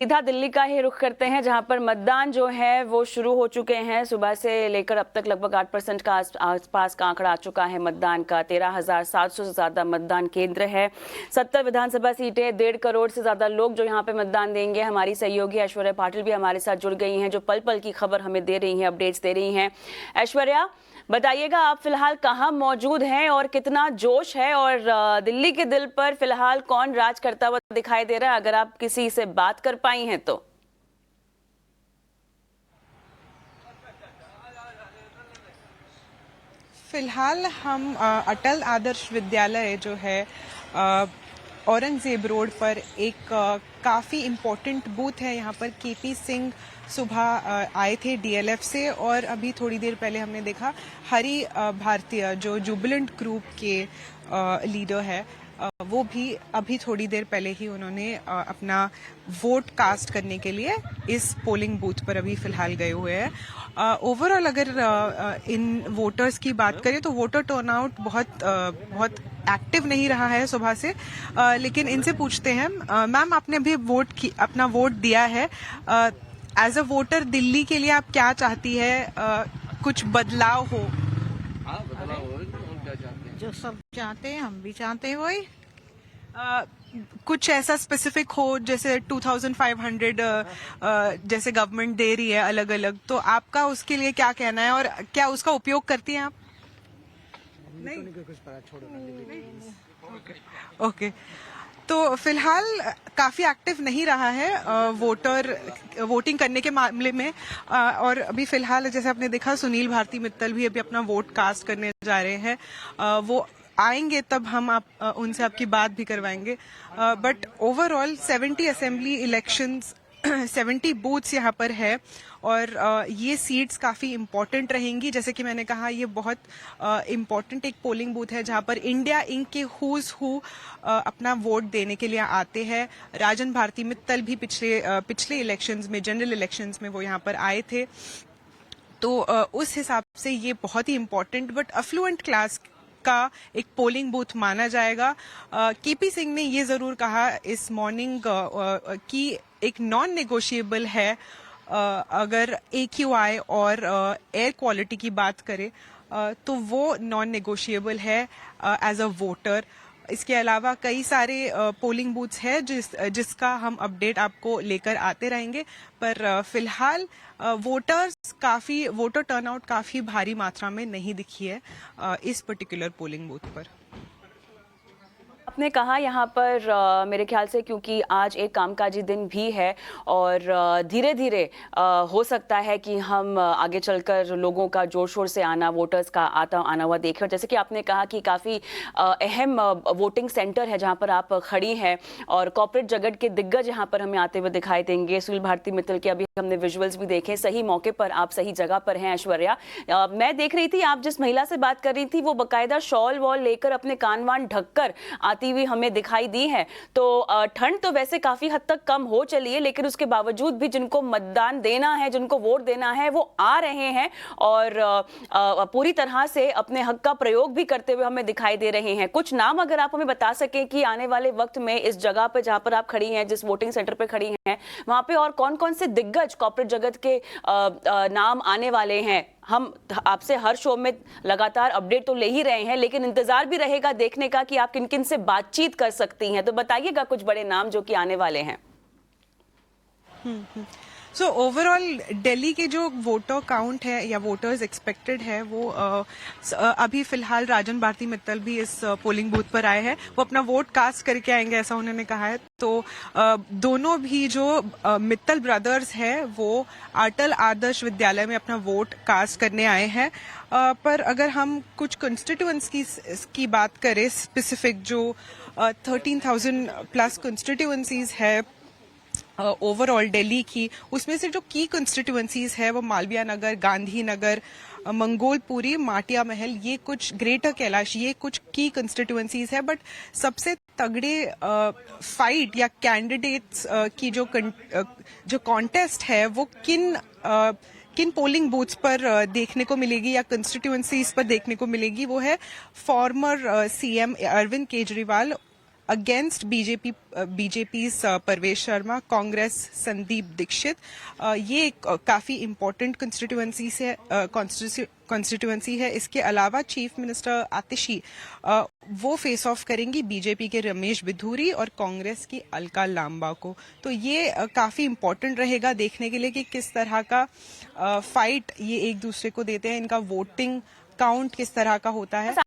सीधा दिल्ली का ही रुख करते हैं, जहां पर मतदान जो है वो शुरू हो चुके हैं। सुबह से लेकर अब तक लगभग 8% का आसपास का आंकड़ा आ चुका है मतदान का। 13,700 से ज्यादा मतदान केंद्र है। 70 विधानसभा सीटें, 1.5 करोड़ से ज्यादा लोग जो यहाँ पे मतदान देंगे। हमारी सहयोगी ऐश्वर्या पाटिल भी हमारे साथ जुड़ गई हैं, जो पल पल की खबर हमें दे रही हैं, अपडेट्स दे रही हैं। ऐश्वर्या, बताइएगा आप फिलहाल कहाँ मौजूद हैं और कितना जोश है, और दिल्ली के दिल पर फिलहाल कौन राज करता हुआ दिखाई दे रहा है, अगर आप किसी से बात कर पाई हैं तो। फिलहाल हम अटल आदर्श विद्यालय जो है औरंगजेब रोड पर एक काफ़ी इम्पोर्टेंट बूथ है। यहाँ पर केपी सिंह सुबह आए थे डीएलएफ से, और अभी थोड़ी देर पहले हमने देखा हरि भारतीय जो जुबिलेंट ग्रुप के लीडर है, वो भी अभी थोड़ी देर पहले ही उन्होंने अपना वोट कास्ट करने के लिए इस पोलिंग बूथ पर अभी फिलहाल गए हुए हैं। ओवरऑल अगर इन वोटर्स की बात करें तो वोटर टर्नआउट बहुत एक्टिव नहीं रहा है सुबह से, लेकिन इनसे पूछते हैं। मैम, आपने अभी अपना वोट दिया है। एज अ वोटर दिल्ली के लिए आप क्या चाहती है, कुछ बदलाव हो? जो सब चाहते हैं हम भी चाहते हैं वही। कुछ ऐसा स्पेसिफिक हो, जैसे 2500 जैसे गवर्नमेंट दे रही है अलग अलग, तो आपका उसके लिए क्या कहना है और क्या उसका उपयोग करती हैं आप? नहीं, ओके। तो फिलहाल काफी एक्टिव नहीं रहा है वोटिंग करने के मामले में, और अभी फिलहाल जैसे आपने देखा सुनील भारती मित्तल भी अभी अपना वोट कास्ट करने जा रहे हैं। वो आएंगे तब हम उनसे आपकी बात भी करवाएंगे। But overall 70 assembly elections 70 booths यहाँ पर है, और ये सीट्स काफ़ी इम्पॉर्टेंट रहेंगी। जैसे कि मैंने कहा, ये बहुत इम्पॉर्टेंट एक पोलिंग बूथ है जहाँ पर इंडिया इंक के हुज हु अपना वोट देने के लिए आते हैं। राजन भारती मित्तल भी पिछले इलेक्शंस में, जनरल इलेक्शंस में वो यहाँ पर आए थे, तो उस हिसाब से ये बहुत ही इम्पॉर्टेंट बट अफ्लुएंट क्लास का एक पोलिंग बूथ माना जाएगा। केपी सिंह ने ये जरूर कहा इस मॉर्निंग कि एक नॉन नेगोशिएबल है, अगर AQI और एयर क्वालिटी की बात करें तो वो नॉन नेगोशिएबल है एज अ वोटर। इसके अलावा कई सारे पोलिंग बूथ्स हैं जिसका हम अपडेट आपको लेकर आते रहेंगे, पर फिलहाल वोटर टर्नआउट काफी भारी मात्रा में नहीं दिखी है इस पर्टिकुलर पोलिंग बूथ पर। आपने कहा यहाँ पर मेरे ख्याल से क्योंकि आज एक कामकाजी दिन भी है, और धीरे धीरे हो सकता है कि हम आगे चलकर लोगों का जोर शोर से आना, वोटर्स का आना हुआ देखें। और जैसे कि आपने कहा कि काफ़ी अहम वोटिंग सेंटर है जहाँ पर आप खड़ी हैं, और कॉर्पोरेट जगत के दिग्गज यहाँ पर हमें आते हुए दिखाई देंगे। सुनील भारती मित्तल के अभी हमने विजुअल्स भी देखे। सही मौके पर आप सही जगह पर हैं ऐश्वर्या। मैं देख रही थी, आप जिस महिला से बात कर रही थी वो बाकायदा शॉल वॉल लेकर अपने कान वान ढककर आती हुई हमें दिखाई दी है। तो ठंड तो वैसे काफी हद तक कम हो चली है, लेकिन उसके बावजूद भी जिनको मतदान देना है, जिनको वोट देना है, वो आ रहे हैं और पूरी तरह से अपने हक का प्रयोग भी करते हुए हमें दिखाई दे रहे हैं। कुछ नाम अगर आप हमें बता सकें कि आने वाले वक्त में इस जगह पर जहां पर आप खड़ी हैं, जिस वोटिंग सेंटर पर खड़ी हैं, वहां पे और कौन कौन से दिग्गज कॉर्पोरेट जगत के नाम आने वाले हैं। हम आपसे हर शो में लगातार अपडेट तो ले ही रहे हैं, लेकिन इंतजार भी रहेगा देखने का कि आप किन किन से बातचीत कर सकती हैं। तो बताइएगा कुछ बड़े नाम जो कि आने वाले हैं। सो ओवरऑल दिल्ली के जो वोटर काउंट है या वोटर्स एक्सपेक्टेड है, वो अभी फिलहाल राजन भारती मित्तल भी इस पोलिंग बूथ पर आए हैं। वो अपना वोट कास्ट करके आएंगे, ऐसा उन्होंने कहा है। तो दोनों भी जो मित्तल ब्रदर्स है वो अटल आदर्श विद्यालय में अपना वोट कास्ट करने आए हैं। पर अगर हम कुछ कंस्टिट्यूएंट्स की बात करें, स्पेसिफिक जो 13,000 प्लस कंस्टिट्यूएंसीज है ओवरऑल दिल्ली की, उसमें से जो की कंस्टिट्यूएंसीज है वो मालवीय नगर, गांधी नगर, मंगोलपुरी, माटिया महल, ये कुछ ग्रेटर कैलाश, ये कुछ की कंस्टिट्यूएंसीज है। बट सबसे तगड़े फाइट या कैंडिडेट्स की जो कॉन्टेस्ट है वो किन पोलिंग बूथ्स पर देखने को मिलेगी या कंस्टिट्यूएंसीज पर देखने को मिलेगी, वो है former CM Arvind Kejriwal against BJP Parvesh Sharma, Congress Sandeep Dikshit. ये काफी इम्पोर्टेंट कॉन्स्टिट्यूएंसी है। इसके अलावा चीफ मिनिस्टर आतिशी वो फेस ऑफ करेंगी बीजेपी के रमेश बिधूरी और कांग्रेस की अलका लांबा को। तो ये काफी इम्पोर्टेंट रहेगा देखने के लिए कि किस तरह का फाइट ये एक दूसरे को देते हैं, इनका वोटिंग काउंट किस तरह का होता है।